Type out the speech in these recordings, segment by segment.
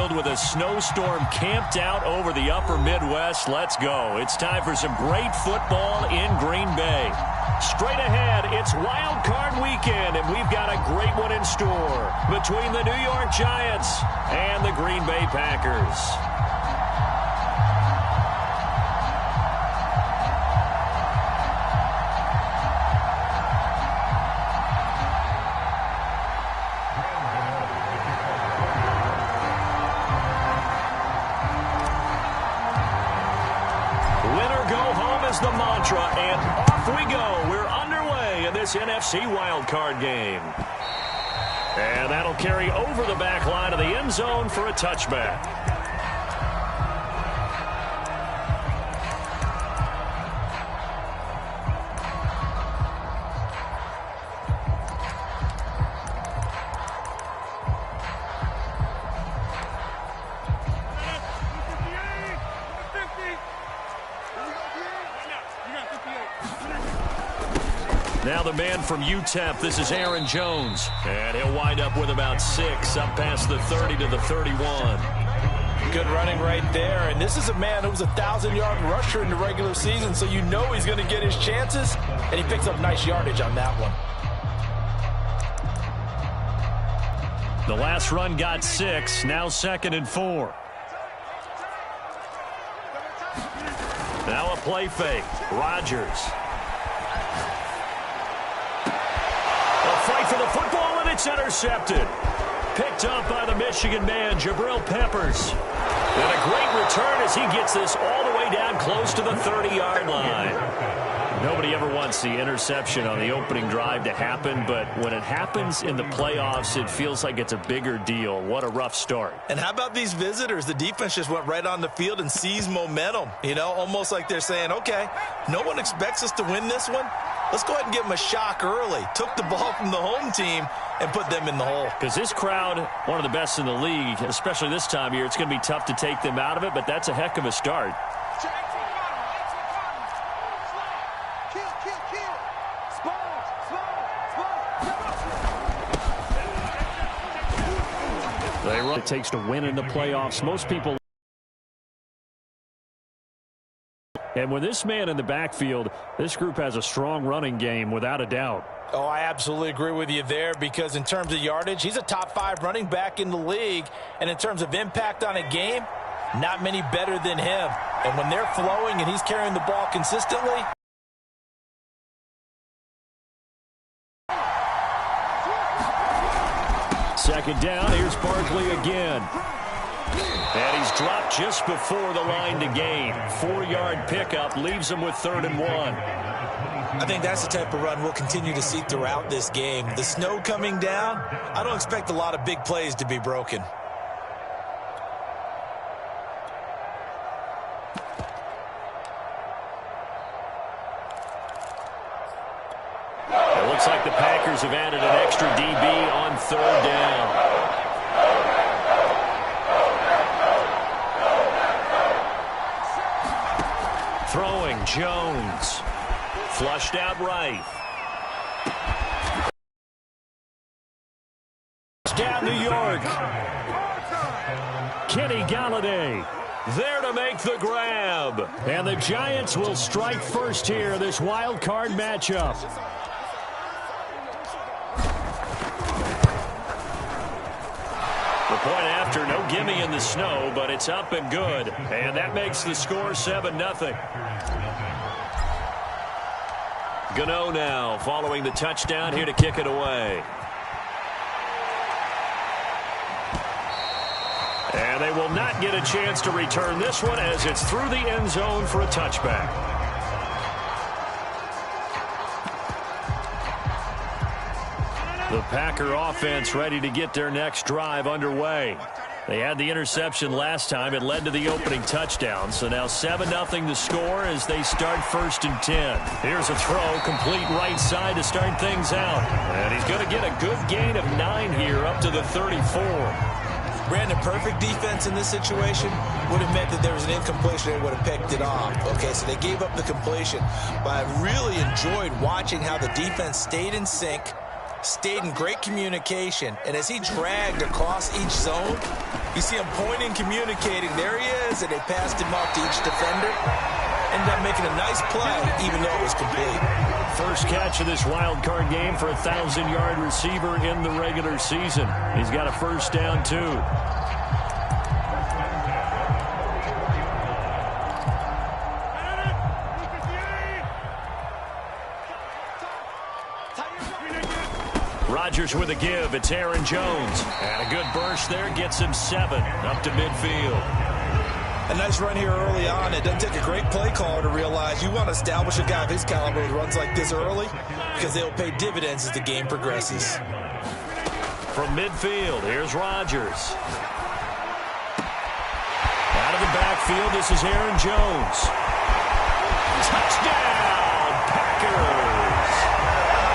field with a snowstorm camped out over the upper Midwest. Let's go. It's time for some great football in Green Bay. Straight ahead, it's Wild Card Weekend, and we've got a great one in store between the New York Giants and the Green Bay Packers. The mantra, and off we go. We're underway in this NFC wildcard game. And that'll carry over the back line of the end zone for a touchback. Now the man from UTEP, this is Aaron Jones. And he'll wind up with about 6, up past the 30 to the 31. Good running right there. And this is a man who was a 1,000-yard rusher in the regular season, so you know he's going to get his chances. And he picks up nice yardage on that one. The last run got 6, now 2nd and 4. Now a play fake. Rodgers. Fight for the football, and it's intercepted. Picked up by the Michigan man, Jabril Peppers. And a great return as he gets this all the way down close to the 30-yard line. Nobody ever wants the interception on the opening drive to happen, but when it happens in the playoffs, it feels like it's a bigger deal. What a rough start. And how about these visitors? The defense just went right on the field and seized momentum. You know, almost like they're saying, okay, no one expects us to win this one. Let's go ahead and give them a shock early. Took the ball from the home team and put them in the hole. Because this crowd, one of the best in the league, especially this time of year, it's going to be tough to take them out of it, but that's a heck of a start. It takes to win in the playoffs. Most people. And with this man in the backfield, this group has a strong running game without a doubt. Oh, I absolutely agree with you there, because in terms of yardage, he's a top 5 running back in the league. And in terms of impact on a game, not many better than him. And when they're flowing and he's carrying the ball consistently. Second down, here's Barkley again. And he's dropped just before the line to gain. 4-yard pickup leaves him with 3rd and 1. I think that's the type of run we'll continue to see throughout this game. The snow coming down, I don't expect a lot of big plays to be broken. It looks like the Packers have added an extra DB on 3rd down. Throwing Jones. Flushed out right. Down New York. Kenny Galladay there to make the grab. And the Giants will strike first here, this wild card matchup. The point after, no gimme in the snow, but it's up and good. And that makes the score 7-0. Gano now following the touchdown here to kick it away. And they will not get a chance to return this one as it's through the end zone for a touchback. The Packer offense ready to get their next drive underway. They had the interception last time. It led to the opening touchdown. So now 7-0 the score as they start 1st and 10. Here's a throw, complete right side to start things out. And he's going to get a good gain of 9 here up to the 34. Brandon, perfect defense in this situation would have meant that there was an incompletion. They would have picked it off. Okay, so they gave up the completion. But I really enjoyed watching how the defense stayed in sync, stayed in great communication, and as he dragged across each zone, You see him pointing, communicating. There he is, and they passed him off to each defender. Ended up making a nice play, even though it was complete. First catch of this wild card game for a 1,000-yard receiver in the regular season. He's got a first down, too. Rodgers with a give. It's Aaron Jones. And a good burst there. Gets him 7 up to midfield. A nice run here early on. It doesn't take a great play caller to realize you want to establish a guy of his caliber who runs like this early because they'll pay dividends as the game progresses. From midfield, here's Rodgers. Out of the backfield, this is Aaron Jones. Touchdown, Packers!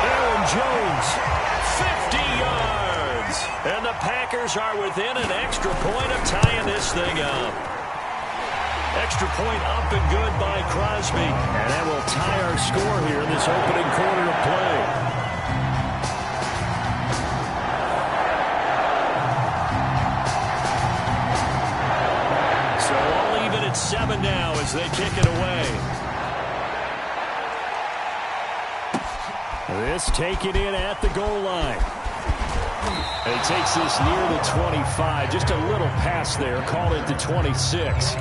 Aaron Jones, 50 yards. And the Packers are within an extra point of tying this thing up. Extra point up and good by Crosby. And that will tie our score here in this opening quarter of play. So all even at 7 now as they kick it away. This taken in at the goal line. And he takes this near the 25. Just a little pass there. Call it the 26.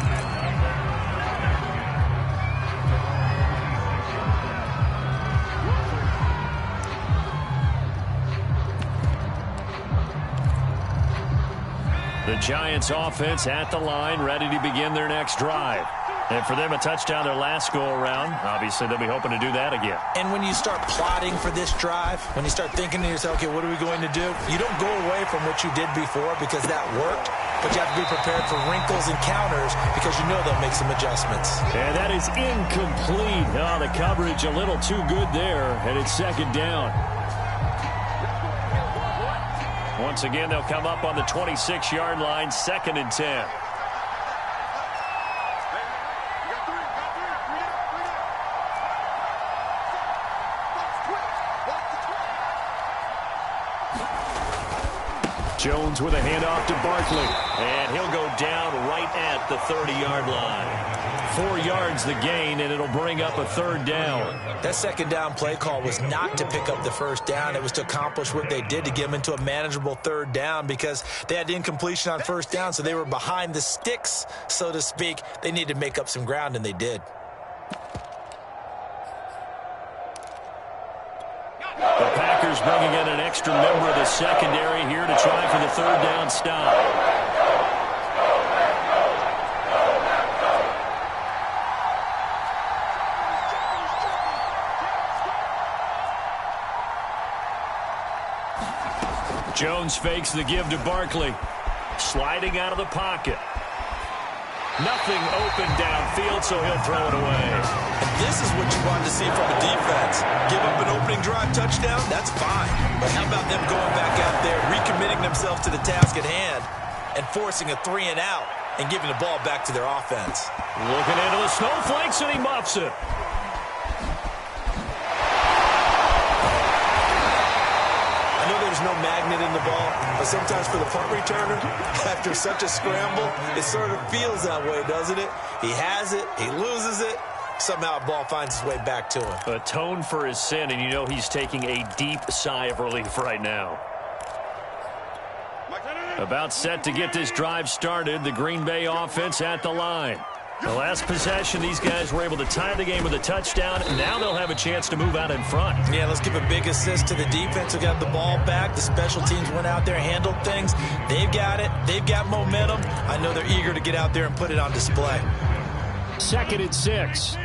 The Giants offense at the line, ready to begin their next drive. And for them, a touchdown their last go-around. Obviously, they'll be hoping to do that again. And when you start plotting for this drive, when you start thinking to yourself, okay, what are we going to do? You don't go away from what you did before because that worked, but you have to be prepared for wrinkles and counters because you know they'll make some adjustments. And that is incomplete. Oh, the coverage a little too good there, and it's second down. Once again, they'll come up on the 26-yard line, 2nd and 10. Jones with a handoff to Barkley. And he'll go down right at the 30-yard line. 4 yards the gain, and it'll bring up a 3rd down. That second down play call was not to pick up the first down. It was to accomplish what they did to get them into a manageable 3rd down because they had incompletion on first down, so they were behind the sticks, so to speak. They needed to make up some ground, and they did. The Packers bringing in an extra member of the secondary here to try for the 3rd down stop. Jones fakes the give to Barkley. Sliding out of the pocket. Nothing open downfield, so he'll throw it away. And this is what you want to see from a defense. Give up an opening drive touchdown, that's fine. But how about them going back out there, recommitting themselves to the task at hand, and forcing a 3 and out, and giving the ball back to their offense. Looking into the snowflakes, and he muffs it. I know there's no magnet in the ball, but sometimes for the punt returner, after such a scramble, it sort of feels that way, doesn't it? He has it, he loses it, somehow the ball finds its way back to him. Atone for his sin, and you know he's taking a deep sigh of relief right now. About set to get this drive started, the Green Bay offense at the line. The last possession, these guys were able to tie the game with a touchdown, and now they'll have a chance to move out in front. Yeah, let's give a big assist to the defense who got the ball back. The special teams went out there, handled things. They've got it. They've got momentum. I know they're eager to get out there and put it on display. 2nd and 6.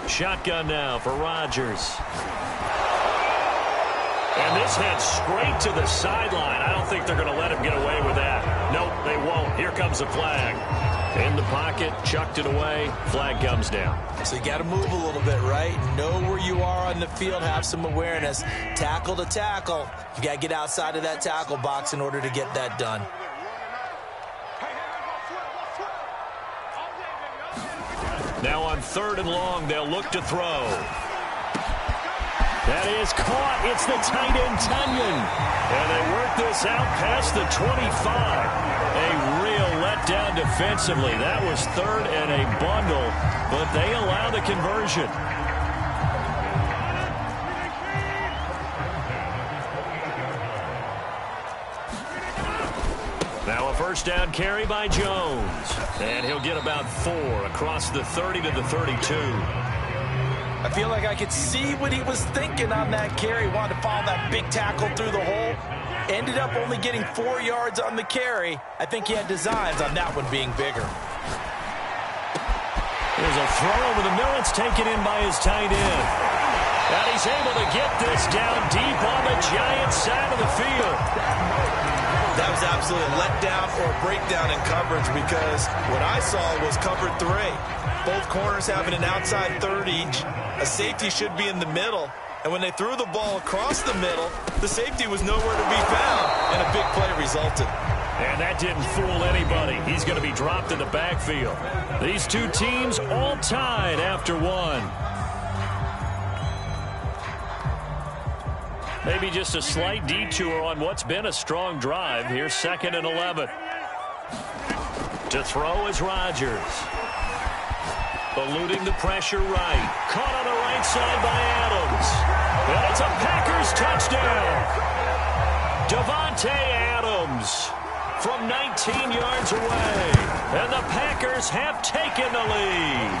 Shotgun now for Rodgers. And this heads straight to the sideline. I don't think they're going to let him get away with that. Nope, they won't. Here comes the flag. In the pocket, chucked it away. Flag comes down. So you got to move a little bit, right? Know where you are on the field. Have some awareness. Tackle to tackle. You got to get outside of that tackle box in order to get that done. Now on 3rd and long, they'll look to throw. That is caught. It's the tight end, Tunyon. And they work this out past the 25. A real letdown defensively. That was 3rd and a bundle, but they allow the conversion. Now a first down carry by Jones. And he'll get about 4 across the 30 to the 32. I feel like I could see what he was thinking on that carry. Wanted to follow that big tackle through the hole. Ended up only getting 4 yards on the carry. I think he had designs on that one being bigger. There's a throw over the middle. It's taken in by his tight end. And he's able to get this down deep on the Giants side of the field. That was absolutely a letdown or a breakdown in coverage because what I saw was cover 3. Both corners having an outside third each. A safety should be in the middle. And when they threw the ball across the middle, the safety was nowhere to be found, and a big play resulted. And that didn't fool anybody. He's going to be dropped in the backfield. These two teams all tied after 1. Maybe just a slight detour on what's been a strong drive. Here's 2nd and 11. To throw is Rodgers. Eluding the pressure right. Caught on the right side by Adams. And it's a Packers touchdown. Davante Adams from 19 yards away. And the Packers have taken the lead.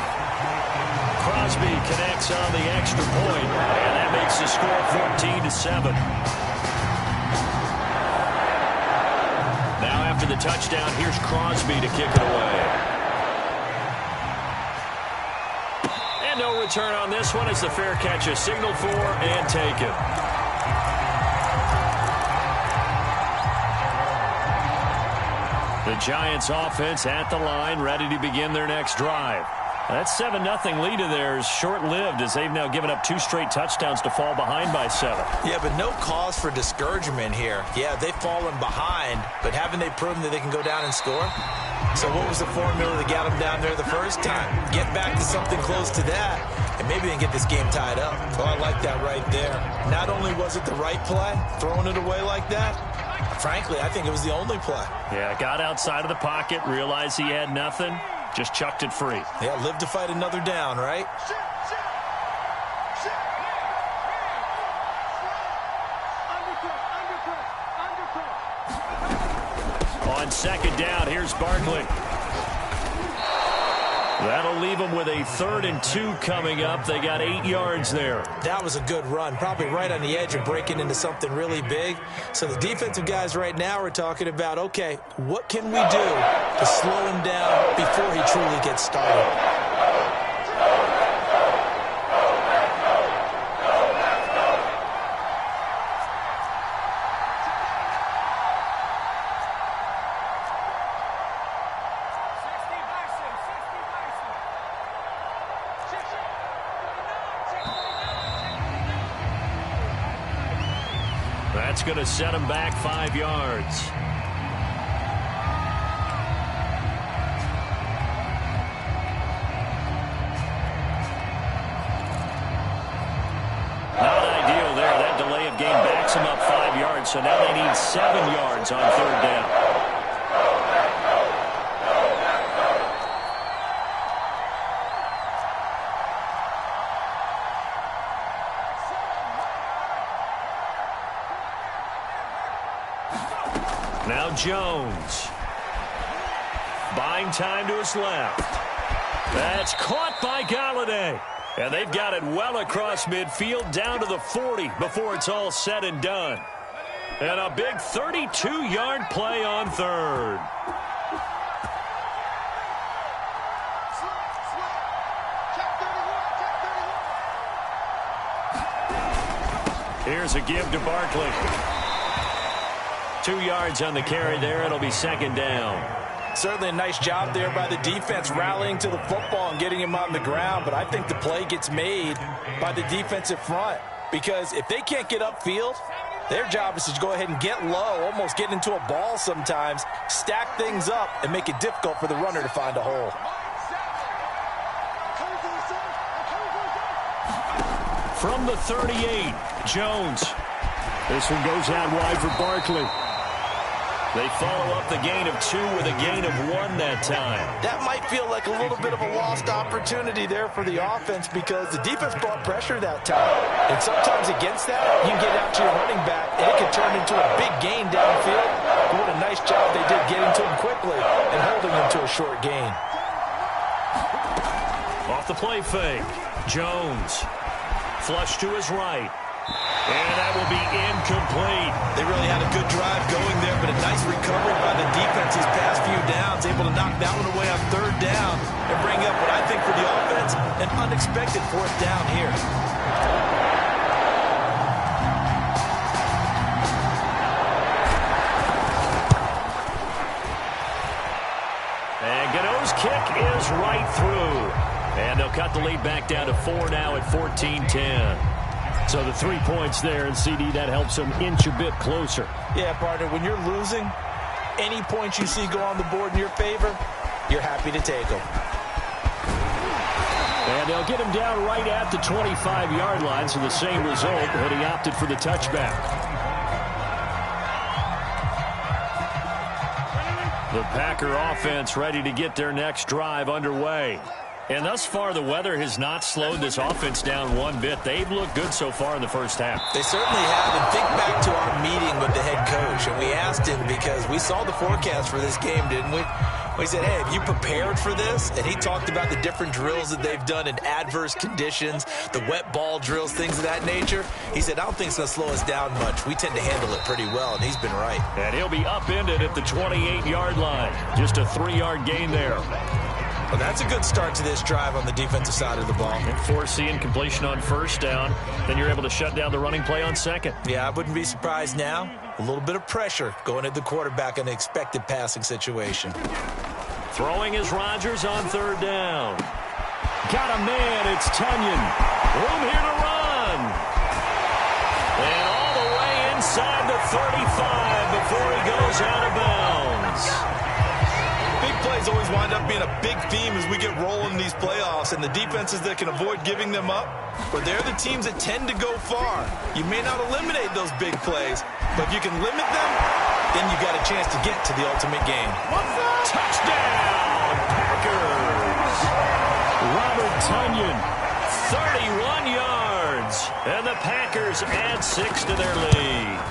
Crosby connects on the extra point, and that makes the score 14-7. Now after the touchdown, here's Crosby to kick it away. And no return on this one as the fair catch is signaled for and taken. The Giants offense at the line, ready to begin their next drive. That 7-0 lead of theirs short-lived as they've now given up 2 straight touchdowns to fall behind by 7. Yeah, but no cause for discouragement here. Yeah, they've fallen behind, but haven't they proven that they can go down and score? So what was the formula that got them down there the first time? Get back to something close to that, and maybe they can get this game tied up. Oh, I like that right there. Not only was it the right play, throwing it away like that, frankly, I think it was the only play. Yeah, got outside of the pocket, realized he had nothing. Just chucked it free. Yeah, live to fight another down, right? On 2nd down, here's Barkley. That'll leave them with a 3rd and 2 coming up. They got 8 yards there. That was a good run, probably right on the edge of breaking into something really big. So the defensive guys right now are talking about, okay, what can we do to slow him down before he truly gets started? That's going to set him back 5 yards. Not ideal there. That delay of game backs him up 5 yards, so now they need 7 yards on 3rd down. Now Jones. Buying time to his left. That's caught by Galladay. And they've got it well across midfield down to the 40 before it's all said and done. And a big 32-yard play on 3rd. Here's a give to Barkley. 2 yards on the carry there. It'll be 2nd down. Certainly a nice job there by the defense rallying to the football and getting him on the ground, but I think the play gets made by the defensive front because if they can't get upfield, their job is to go ahead and get low, almost get into a ball sometimes, stack things up, and make it difficult for the runner to find a hole. From the 38, Jones. This one goes out wide for Barkley. They follow up the gain of 2 with a gain of 1 that time. That might feel like a little bit of a lost opportunity there for the offense because the defense brought pressure that time. And sometimes against that, you can get out to your running back, and it can turn into a big gain downfield. But what a nice job they did getting to him quickly and holding him to a short gain. Off the play fake, Jones. Flush to his right. And that will be incomplete. They really had a good drive going there, but a nice recovery by the defense these past few downs, able to knock that one away on 3rd down and bring up what I think for the offense, an unexpected 4th down here. And Gano's kick is right through. And they'll cut the lead back down to 4 now at 14-10. So the 3 points there, and CD, that helps them inch a bit closer. Yeah, partner, when you're losing, any points you see go on the board in your favor, you're happy to take them. And they'll get him down right at the 25-yard line, so the same result, but he opted for the touchback. The Packer offense ready to get their next drive underway. And thus far, the weather has not slowed this offense down one bit. They've looked good so far in the first half. They certainly have. And think back to our meeting with the head coach. And we asked him because we saw the forecast for this game, didn't we? We said, hey, have you prepared for this? And he talked about the different drills that they've done in adverse conditions, the wet ball drills, things of that nature. He said, I don't think it's going to slow us down much. We tend to handle it pretty well, and he's been right. And he'll be upended at the 28-yard line. Just a 3-yard gain there. Well, that's a good start to this drive on the defensive side of the ball. And forcing completion on 1st down. Then you're able to shut down the running play on 2nd. Yeah, I wouldn't be surprised now. A little bit of pressure going at the quarterback in an expected passing situation. Throwing is Rodgers on 3rd down. Got a man, it's Tunyon. Room here to run. And all the way inside the 35 before he goes out of bounds. Big plays always wind up being a big theme as we get rolling in these playoffs, and the defenses that can avoid giving them up, but they're the teams that tend to go far. You may not eliminate those big plays, but if you can limit them, then you got a chance to get to the ultimate game. Touchdown, Packers! Robert Tunyon. 31 yards, and the Packers add 6 to their lead.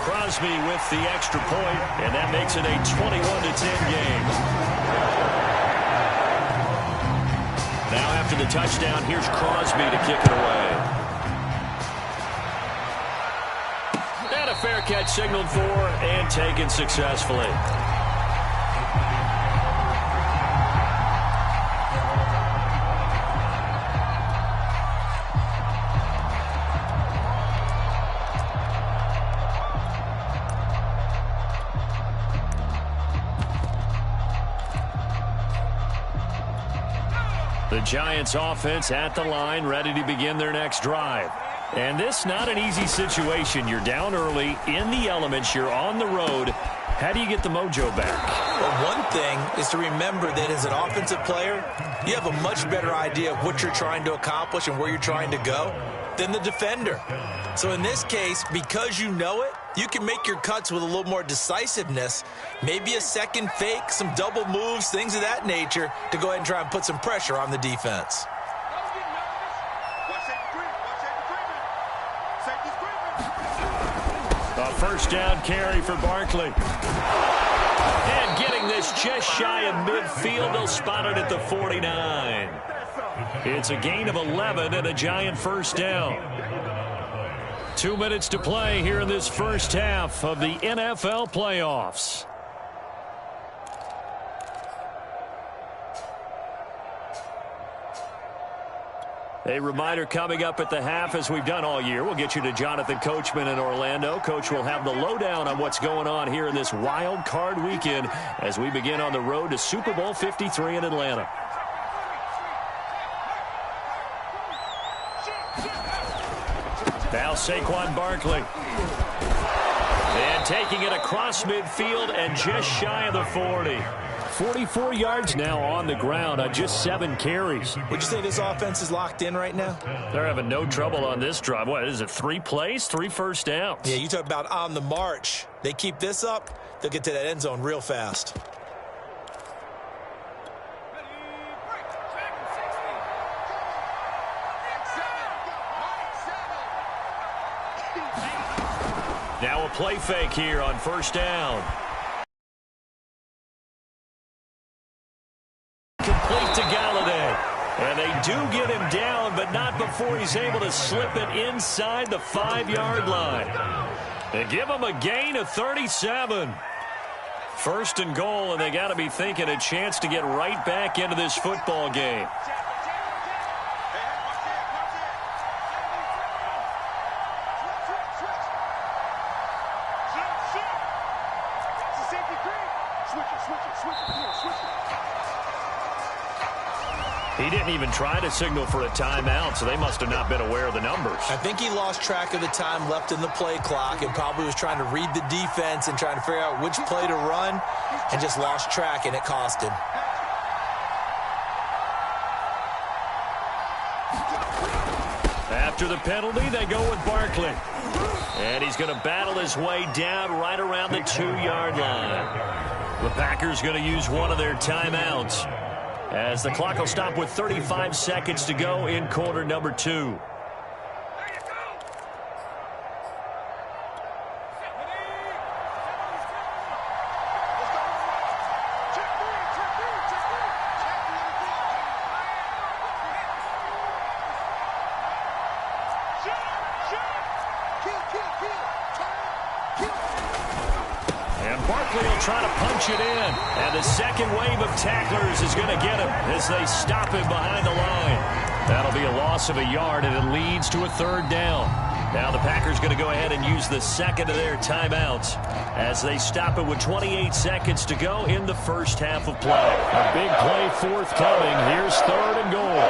Crosby with the extra point, and that makes it a 21-10 game. Now after the touchdown, here's Crosby to kick it away. And a fair catch signaled for and taken successfully. The Giants offense at the line, ready to begin their next drive. And this not an easy situation. You're down early, in the elements, you're on the road. How do you get the mojo back? Well, one thing is to remember that as an offensive player, you have a much better idea of what you're trying to accomplish and where you're trying to go than the defender. So in this case, because you know it, you can make your cuts with a little more decisiveness, maybe a second fake, some double moves, things of that nature, to go ahead and try and put some pressure on the defense. A 1st down carry for Barkley. And getting this just shy of midfield, they'll spot it at the 49. It's a gain of 11 and a Giant 1st down. 2 minutes to play here in this first half of the NFL playoffs. A reminder coming up at the half, as we've done all year. We'll get you to Jonathan Coachman in Orlando. Coach will have the lowdown on what's going on here in this wild card weekend as we begin on the road to Super Bowl 53 in Atlanta. Now Saquon Barkley. And taking it across midfield and just shy of the 40. 44 yards now on the ground on just 7 carries. Would you say this offense is locked in right now? They're having no trouble on this drive. What is it, 3 plays, 3 first downs? Yeah, you talk about on the march. They keep this up, they'll get to that end zone real fast. Now a play fake here on first down. Complete to Galladay. And they do get him down, but not before he's able to slip it inside the 5-yard line. They give him a gain of 37. First and goal, and they got to be thinking a chance to get right back into this football game. He didn't even try to signal for a timeout, so they must have not been aware of the numbers. I think he lost track of the time left in the play clock and probably was trying to read the defense and trying to figure out which play to run and just lost track, and it cost him. After the penalty, they go with Barkley. And he's going to battle his way down right around the 2-yard line. The Packers going to use one of their timeouts, as the clock will stop with 35 seconds to go in quarter number 2. Try to punch it in, and the second wave of tacklers is going to get him as they stop him behind the line. That'll be a loss of a yard, and it leads to a 3rd down. Now the Packers going to go ahead and use the second of their timeouts as they stop it with 28 seconds to go in the first half of play. A big play forthcoming. Here's 3rd and goal.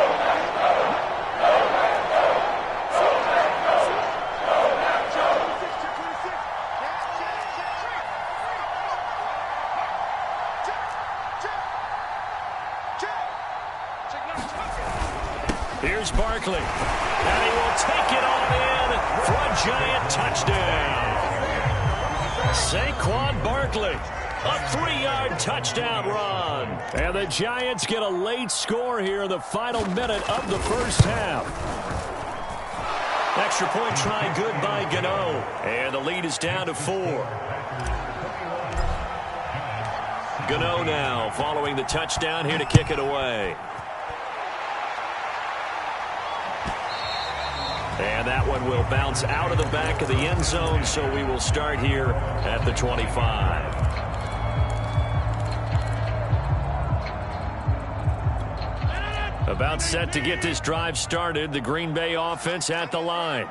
Here's Barkley, and he will take it on in for a giant touchdown. Saquon Barkley, a 3-yard touchdown run. And the Giants get a late score here in the final minute of the first half. Extra point try good by Gano, and the lead is down to 4. Gano now following the touchdown here to kick it away. And that one will bounce out of the back of the end zone, so we will start here at the 25. About set to get this drive started, the Green Bay offense at the line.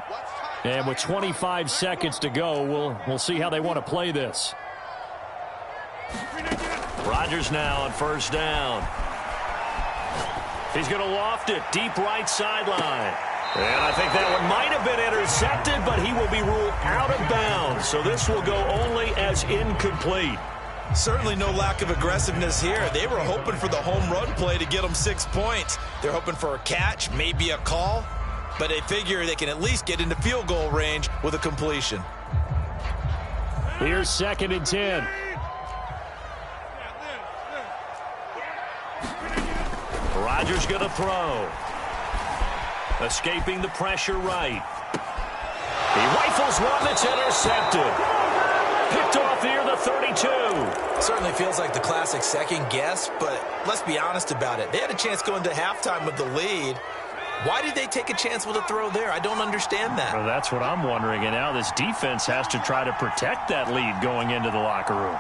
And with 25 seconds to go, we'll see how they want to play this. Rodgers now on first down. He's going to loft it deep right sideline. And I think that one might have been intercepted, but he will be ruled out of bounds. So this will go only as incomplete. Certainly no lack of aggressiveness here. They were hoping for the home run play to get them 6 points. They're hoping for a catch, maybe a call, but they figure they can at least get into field goal range with a completion. Here's 2nd and 10. Rodgers going to throw. Escaping the pressure right. He rifles one that's intercepted. Picked off near the 32. Certainly feels like the classic second guess, but let's be honest about it. They had a chance going to halftime with the lead. Why did they take a chance with a throw there? I don't understand that. Well, that's what I'm wondering. And now this defense has to try to protect that lead going into the locker room.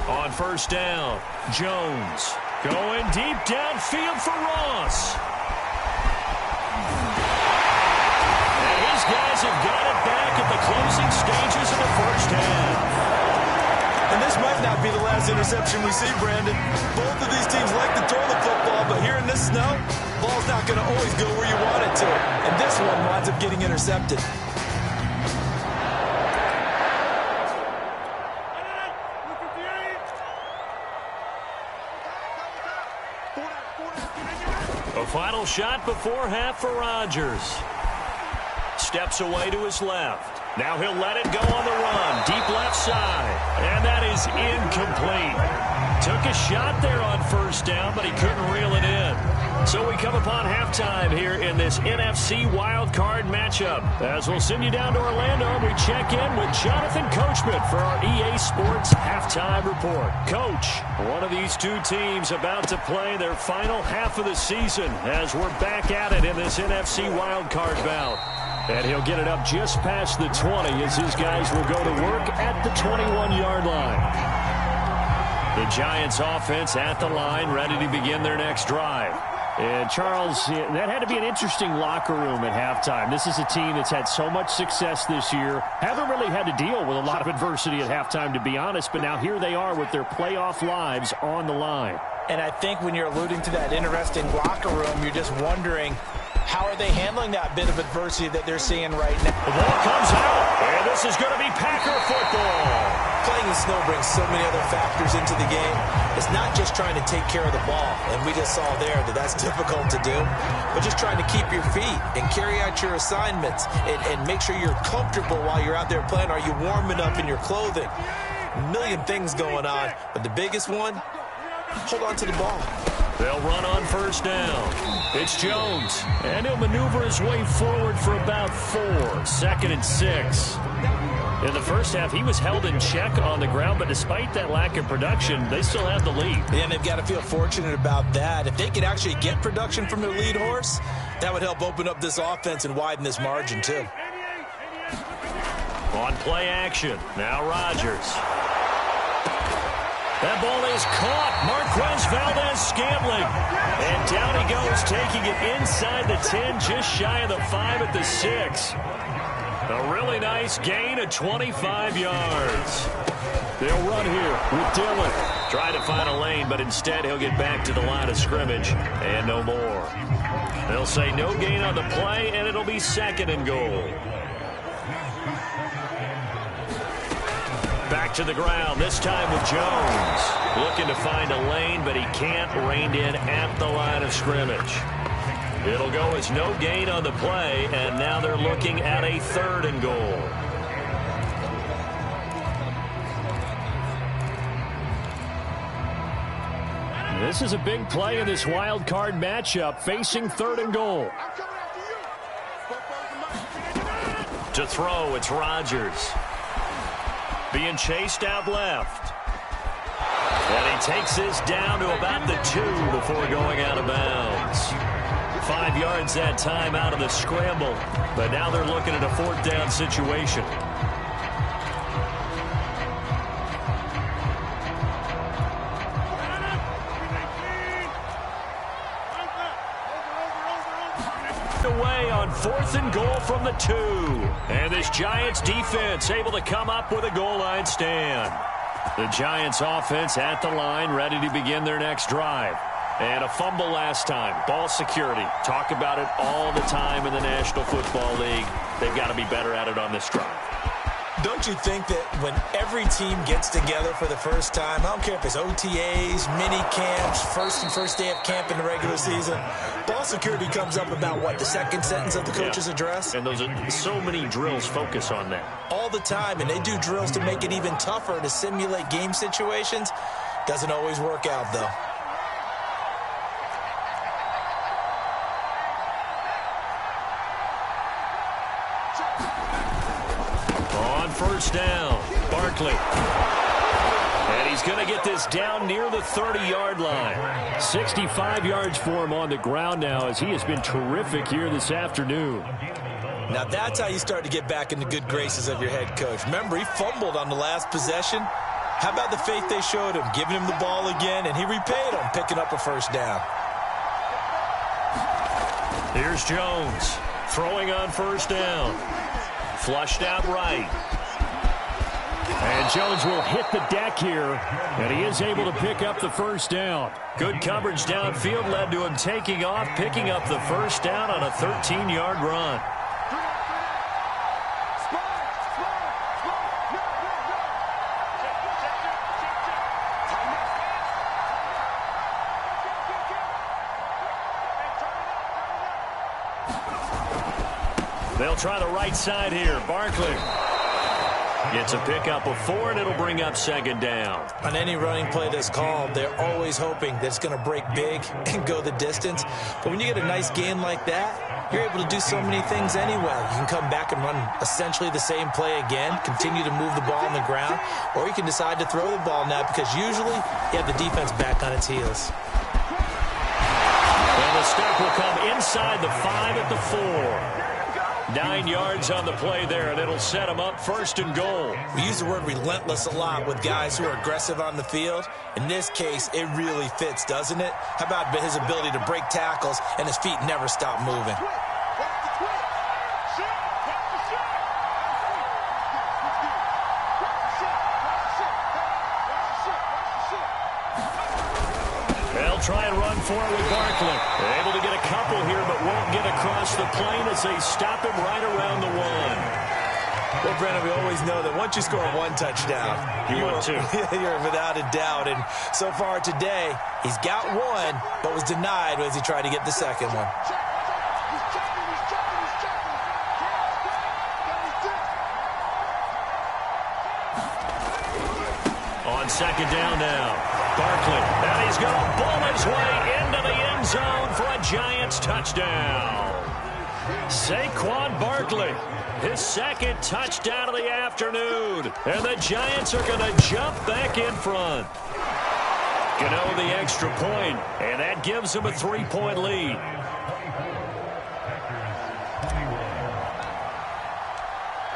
On first down, Jones going deep downfield for Ross. And his guys have got it back at the closing stages of the first half. And this might not be the last last interception we see, Brandon. Both of these teams like to throw the football, but here in this snow, ball's not going to always go where you want it to. And this one winds up getting intercepted. A final shot before half for Rodgers. Steps away to his left. Now he'll let it go on the run. Deep left side. And that is incomplete. Took a shot there on first down, but he couldn't reel it in. So we come upon halftime here in this NFC wildcard matchup. As we'll send you down to Orlando, we check in with Jonathan Coachman for our EA Sports Halftime Report. Coach, one of these two teams about to play their final half of the season as we're back at it in this NFC wildcard bout. And he'll get it up just past the 20 as his guys will go to work at the 21-yard line. The Giants offense at the line, ready to begin their next drive. And, Charles, that had to be an interesting locker room at halftime. This is a team that's had so much success this year. Haven't really had to deal with a lot of adversity at halftime, to be honest. But now here they are with their playoff lives on the line. And I think when you're alluding to that interesting locker room, you're just wondering, how are they handling that bit of adversity that they're seeing right now? The ball comes out, and this is going to be Packer football. Playing in snow brings so many other factors into the game. It's not just trying to take care of the ball, and we just saw there that that's difficult to do, but just trying to keep your feet and carry out your assignments and make sure you're comfortable while you're out there playing. Are you warm enough in your clothing? A million things going on, but the biggest one, hold on to the ball. They'll run on first down. It's Jones, and he'll maneuver his way forward for about 4. 2nd and 6. In the first half, he was held in check on the ground, but despite that lack of production, they still have the lead. Yeah, and they've got to feel fortunate about that. If they could actually get production from their lead horse, that would help open up this offense and widen this margin, too. On play action, now Rodgers. That ball is caught. Marquez Valdez-Scantling. And down he goes, taking it inside the 10, just shy of the 5 at the 6. A really nice gain of 25 yards. They'll run here with Dillon. Try to find a lane, but instead he'll get back to the line of scrimmage. And no more. They'll say no gain on the play, and it'll be 2nd and goal. Back to the ground, this time with Jones. Looking to find a lane, but he can't. Reined in at the line of scrimmage. It'll go as no gain on the play, and now they're looking at a 3rd and goal. This is a big play in this wild card matchup, facing 3rd and goal. To throw, it's Rodgers. Being chased out left. And he takes this down to about the 2 before going out of bounds. 5 yards that time out of the scramble. But now they're looking at a 4th down situation. Away on 4th and goal from the 2. And this Giants defense able to come up with a goal line stand. The Giants offense at the line, ready to begin their next drive. And a fumble last time. Ball security. Talk about it all the time in the National Football League. They've got to be better at it on this drive. Don't you think that when every team gets together for the first time, I don't care if it's OTAs, mini camps, first day of camp in the regular season, ball security comes up about, what, the 2nd sentence of the coach's address? And those are so many drills focus on that. All the time, and they do drills to make it even tougher to simulate game situations. Doesn't always work out, though. First down, Barkley. And he's going to get this down near the 30-yard line. 65 yards for him on the ground now as he has been terrific here this afternoon. Now that's how you start to get back in the good graces of your head coach. Remember, he fumbled on the last possession. How about the faith they showed him, giving him the ball again, and he repaid them, picking up a first down. Here's Jones, throwing on first down. Flushed out right. And Jones will hit the deck here, and he is able to pick up the first down. Good coverage downfield led to him taking off, picking up the first down on a 13-yard run. They'll try the right side here. Barkley gets a pickup of 4, and it'll bring up second down. On any running play that's called, they're always hoping that it's going to break big and go the distance. But when you get a nice gain like that, you're able to do so many things anyway. You can come back and run essentially the same play again, continue to move the ball on the ground, or you can decide to throw the ball now because usually you have the defense back on its heels. And the stop will come inside the 5 at the 4. 9 yards on the play there, and it'll set him up first and goal. We use the word relentless a lot with guys who are aggressive on the field. In this case, it really fits, doesn't it? How about his ability to break tackles and his feet never stop moving? They'll try and run for it with Barkley. They're able to get a couple here, but won't get across the plane as they stop him right around the 1. Well, Brennan, we always know that once you score one touchdown, you want two. You're without a doubt. And so far today, he's got one, but was denied as he tried to get the second one. On second down now. Barkley, and he's going to bull his way into the end zone for a Giants touchdown. Saquon Barkley, his second touchdown of the afternoon. And the Giants are going to jump back in front. Gano the extra point, and that gives them a 3-point lead.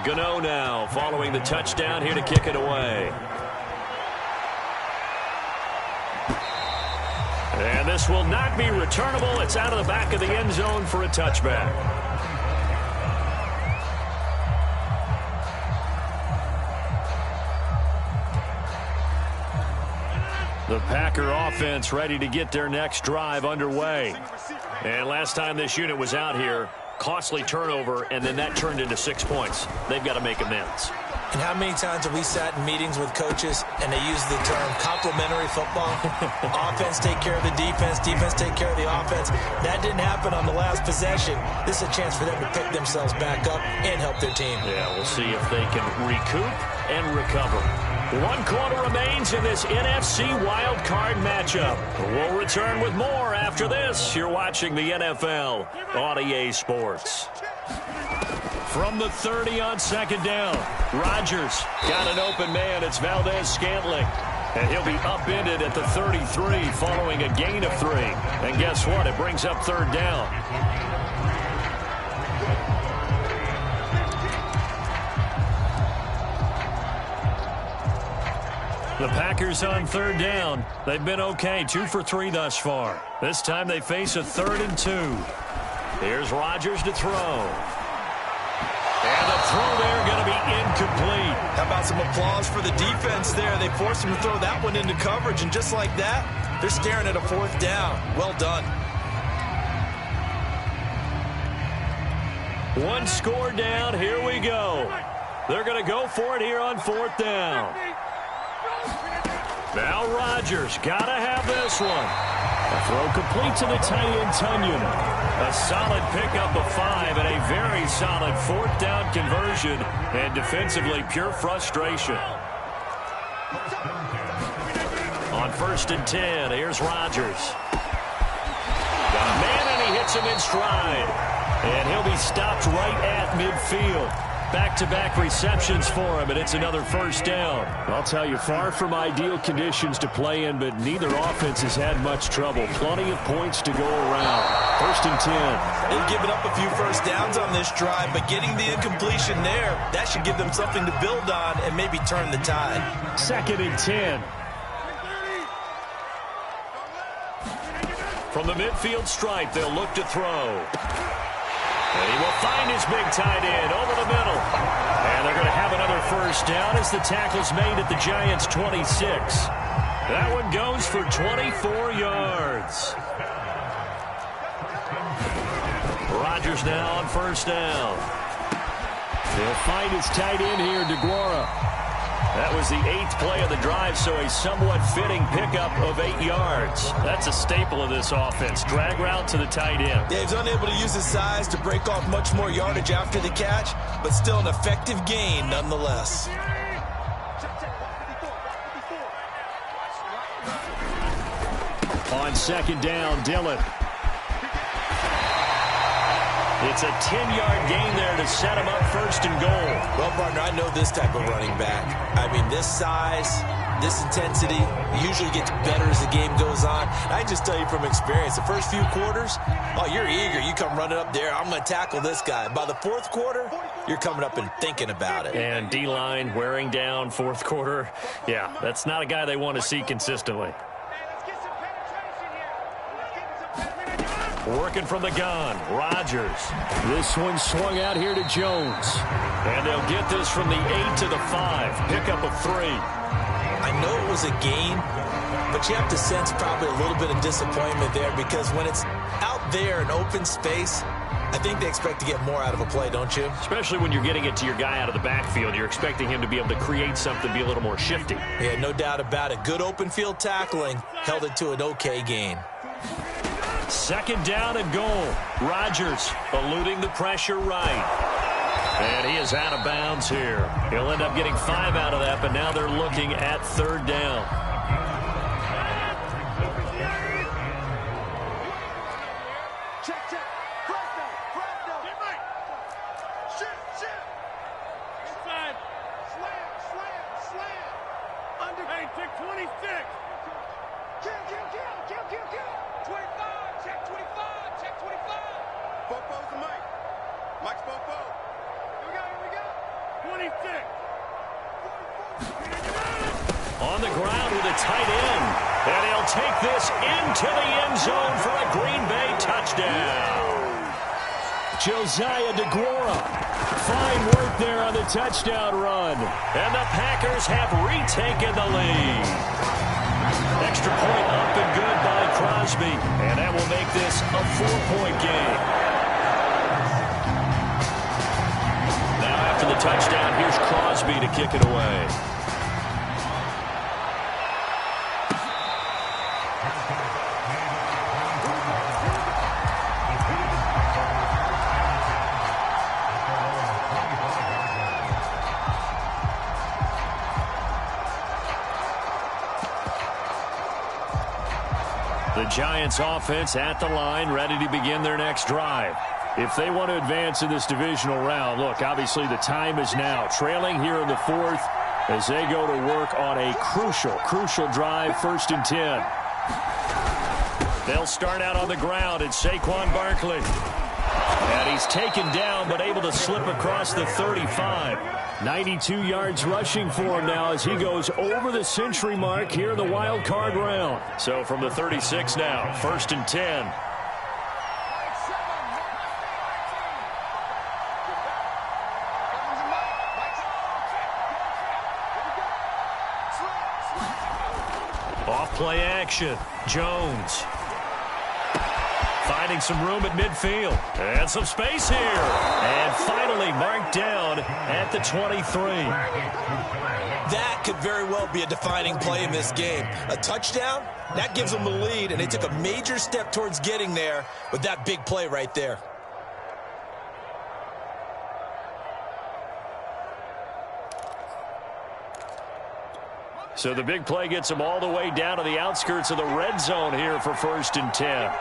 Gano now following the touchdown here to kick it away. And this will not be returnable. It's out of the back of the end zone for a touchback. The Packer offense ready to get their next drive underway. And last time this unit was out here, costly turnover, and then that turned into 6 points. They've got to make amends. And how many times have we sat in meetings with coaches and they use the term complementary football? Offense take care of the defense, defense take care of the offense. That didn't happen on the last possession. This is a chance for them to pick themselves back up and help their team. Yeah, we'll see if they can recoup and recover. 1 quarter remains in this NFC wildcard matchup. We'll return with more after this. You're watching the NFL on EA Sports. From the 30 on second down, Rodgers got an open man. It's Valdez-Scantling. And he'll be upended at the 33 following a gain of 3. And guess what? It brings up third down. The Packers on third down. They've been okay, 2 for 3 thus far. This time they face a 3rd and 2. Here's Rodgers to throw. And the throw there going to be incomplete. How about some applause for the defense there? They forced him to throw that one into coverage, and just like that, they're staring at a 4th down. Well done. 1 score down. Here we go. They're going to go for it here on 4th down. Now Rodgers got to have this one. A throw complete to the tight end, Tunyon. A solid pickup of 5 and a very solid 4th down conversion. And defensively, pure frustration. On 1st and 10, here's Rodgers. Got a man, and he hits him in stride. And he'll be stopped right at midfield. Back-to-back receptions for him, and it's another 1st down. I'll tell you, far from ideal conditions to play in, but neither offense has had much trouble. Plenty of points to go around. 1st and 10. They've given up a few 1st downs on this drive, but getting the incompletion there, that should give them something to build on and maybe turn the tide. 2nd and 10. From the midfield stripe, they'll look to throw. And he will find his big tight end over the middle. And And they're going to have another first down as the tackle's made at the Giants' 26. That one goes for 24 yards. Rodgers now on first down. They'll find his tight end here, DeGuara. That was the 8th play of the drive, so a somewhat fitting pickup of 8 yards. That's a staple of this offense. Drag route to the tight end. Yeah, he's unable to use his size to break off much more yardage after the catch, but still an effective gain nonetheless. On second down, Dillon. It's a 10-yard gain there to set him up first and goal. Well, partner, I know this type of running back. I mean, this size, this intensity usually gets better as the game goes on. And I just tell you from experience, the first few quarters, oh, you're eager. You come running up there, I'm going to tackle this guy. By the fourth quarter, you're coming up and thinking about it. And D-line wearing down fourth quarter. Yeah, that's not a guy they want to see consistently. Working from the gun, Rodgers. This one swung out here to Jones. And they'll get this from the 8 to the 5. Pickup of 3. I know it was a gain, but you have to sense probably a little bit of disappointment there because when it's out there in open space, I think they expect to get more out of a play, don't you? Especially when you're getting it to your guy out of the backfield. You're expecting him to be able to create something, be a little more shifty. Yeah, no doubt about it. Good open field tackling held it to an okay gain. Second down and goal. Rodgers eluding the pressure right. And he is out of bounds here. He'll end up getting 5 out of that, but now they're looking at third down. On the ground with a tight end. And he'll take this into the end zone for a Green Bay touchdown. Josiah DeGuara. Fine work there on the touchdown run. And the Packers have retaken the lead. Extra point up and good by Crosby. And that will make this a 4-point game. Now after the touchdown, here's Crosby to kick it away. The Giants offense at the line, ready to begin their next drive. If they want to advance in this divisional round, look, obviously the time is now. Trailing here in the 4th as they go to work on a crucial drive, 1st and 10. They'll start out on the ground, it's Saquon Barkley. And he's taken down, but able to slip across the 35. 92 yards rushing for him now as he goes over the century mark here in the wild card round. So from the 36 now, 1st and 10. Off play action, Jones. Finding some room at midfield. And some space here. And finally marked down at the 23. That could very well be a defining play in this game. A touchdown, that gives them the lead, and they took a major step towards getting there with that big play right there. So the big play gets them all the way down to the outskirts of the red zone here for 1st and 10.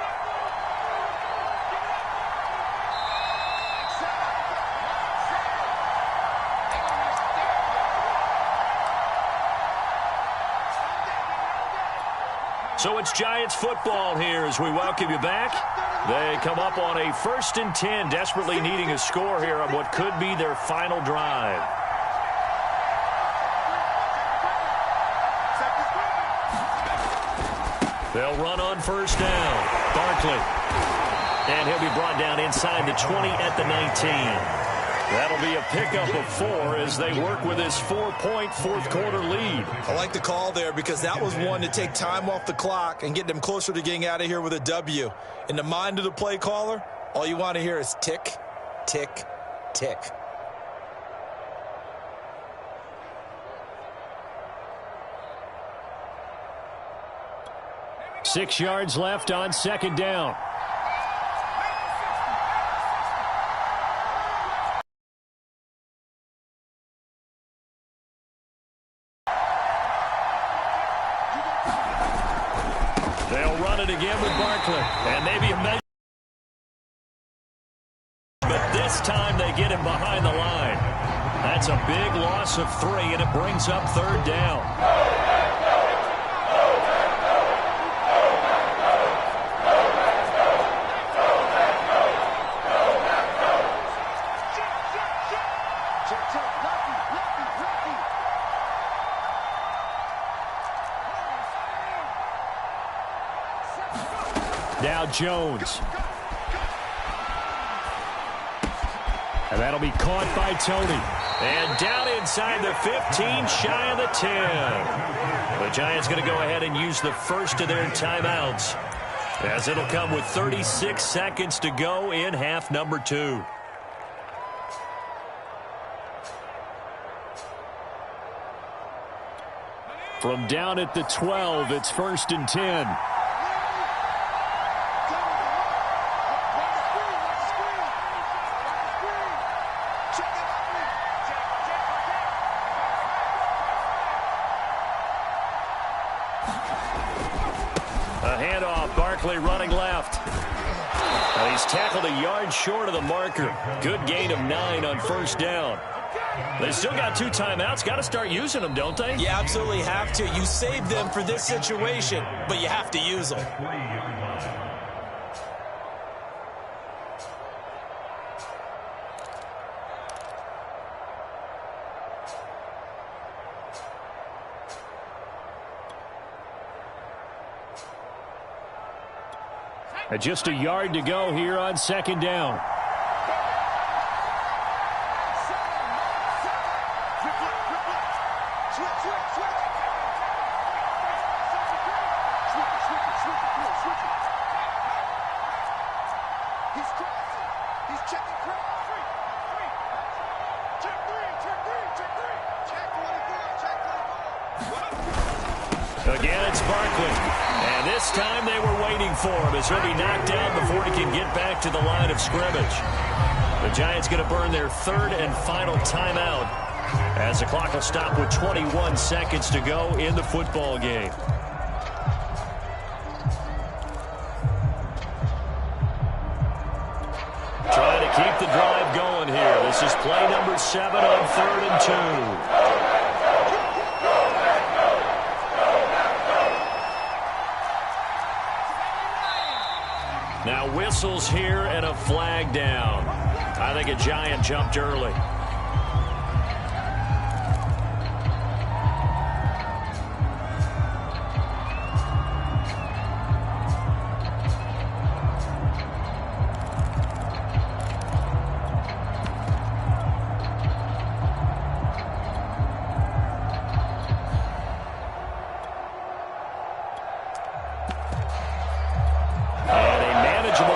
So it's Giants football here as we welcome you back. They come up on a 1st and 10, desperately needing a score here on what could be their final drive. They'll run on 1st down. Barkley. And he'll be brought down inside the 20 at the 19. That'll be a pickup of 4 as they work with his 4-point fourth-quarter lead. I like the call there because that was one to take time off the clock and get them closer to getting out of here with a W. In the mind of the play caller, all you want to hear is tick, tick, tick. Six yards left on second down. They'll run it again with Barkley. And maybe a measure. But this time they get him behind the line. That's a big loss of 3, and it brings up third down. Now Jones. And that'll be caught by Tony. And down inside the 15, shy of the 10. The Giants going to go ahead and use the first of their timeouts, as it'll come with 36 seconds to go in half number 2. From down at the 12, it's 1st and 10. A handoff, Barkley running left. And he's tackled a yard short of the marker. Good gain of 9 on first down. They still got 2 timeouts. Got to start using them, don't they? You absolutely have to. You save them for this situation, but you have to use them. Just a yard to go here on second down. Again, it's Barkley. And this time they were waiting for him as he'll be knocked down before he can get back to the line of scrimmage. The Giants going to burn their 3rd and final timeout as the clock will stop with 21 seconds to go in the football game. Trying to keep the drive going here. This is play number 7 on 3rd and 2. Now whistles here and a flag down. I think a Giant jumped early.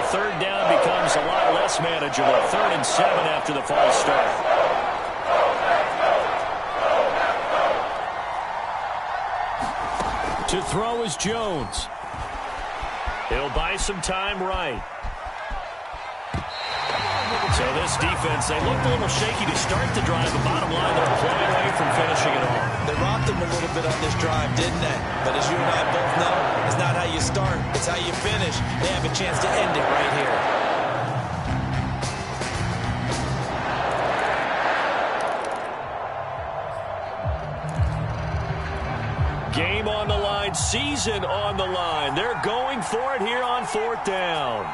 Third down becomes a lot less manageable. 3rd and 7 after the false start. To throw is Jones. He'll buy some time right. So this defense, they looked a little shaky to start the drive. The bottom line, they're playing away from finishing it off. They rocked them a little bit on this drive, didn't they? But as you and I both know, it's not how you start, it's how you finish. They have a chance to end it right here. Game on the line, season on the line. They're going for it here on 4th down.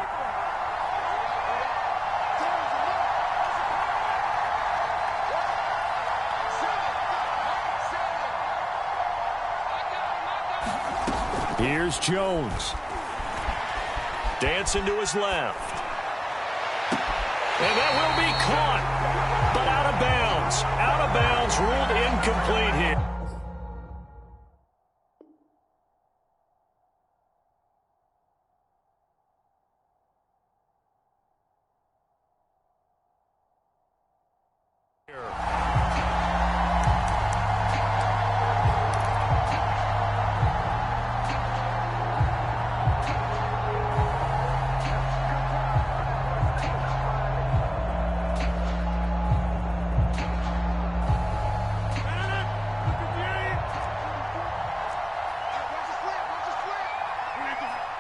Here's Jones. Dancing to his left. And that will be caught yards. Out of bounds, ruled incomplete here.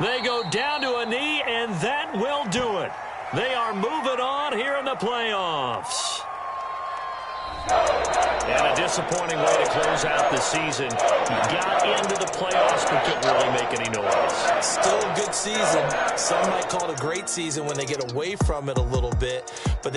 They go down to a knee, and that will do it. They are moving on here in the playoffs. And a disappointing way to close out the season. Got into the playoffs, but couldn't really make any noise. Still a good season. Some might call it a great season when they get away from it a little bit, but